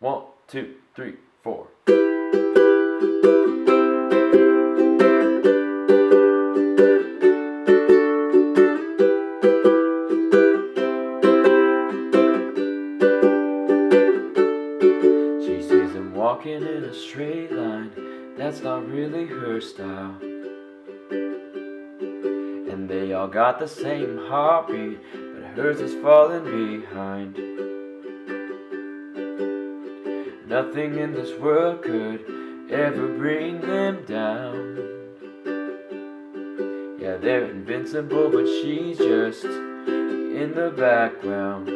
1, 2, 3, 4. She sees him walking in a straight line, that's not really her style. And they all got the same heartbeat, but hers is falling behind. Nothing in this world could ever bring them down. Yeah, they're invincible, but she's just in the background.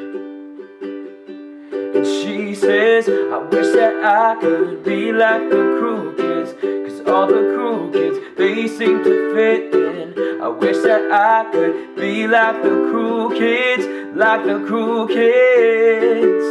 And she says, I wish that I could be like the cool kids, 'cause all the cool kids, they seem to fit in. I wish that I could be like the cool kids, like the cool kids.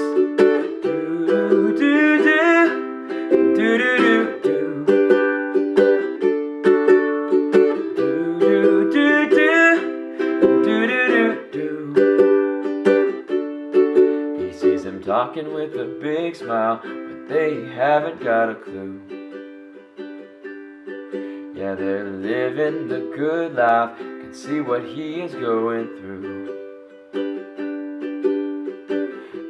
He sees them talking with a big smile, but they haven't got a clue. Yeah, they're living the good life, can see what he is going through.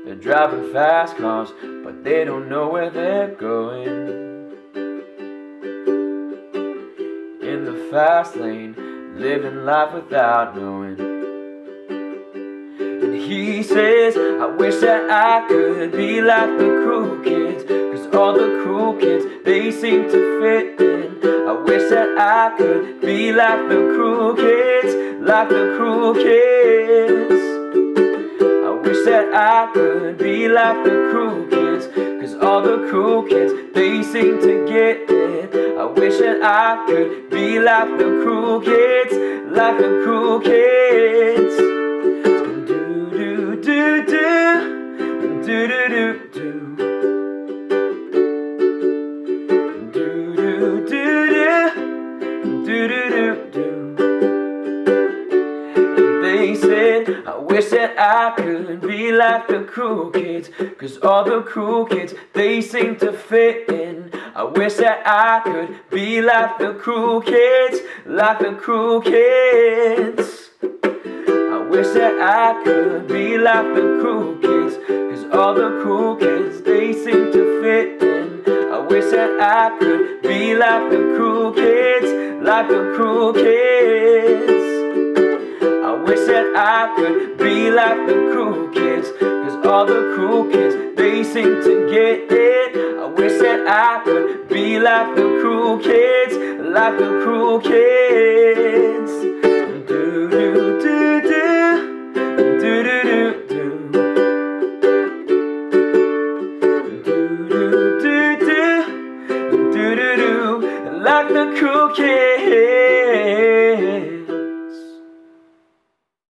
They're driving fast cars, but they don't know where they're going. In the fast lane, living life without knowing. And he says, I wish that I could be like the cool kids, 'cause all the cool kids, they seem to fit in. I wish that I could be like the cool kids, like the cool kids. I wish that I could be like the cool kids, 'cause all the cool kids, they seem to get it. I wish that I could be like the cool kids, like the cool kids. Do do do do do do do. They said, I wish that I could be like the cool kids, 'cause all the cool kids, they seem to fit in. I wish that I could be like the cool kids, like the cool kids. I wish that I could be like the cool kids, 'cause all the cool kids, they seem to fit in. I wish that I could be like the cool kids, like the cool kids. I wish that I could be like the cool kids, 'cause all the cool kids, they seem to get it. I wish that I could be like the cool kids, like the cool kids. Do do do do do do do do. Like the cool kids.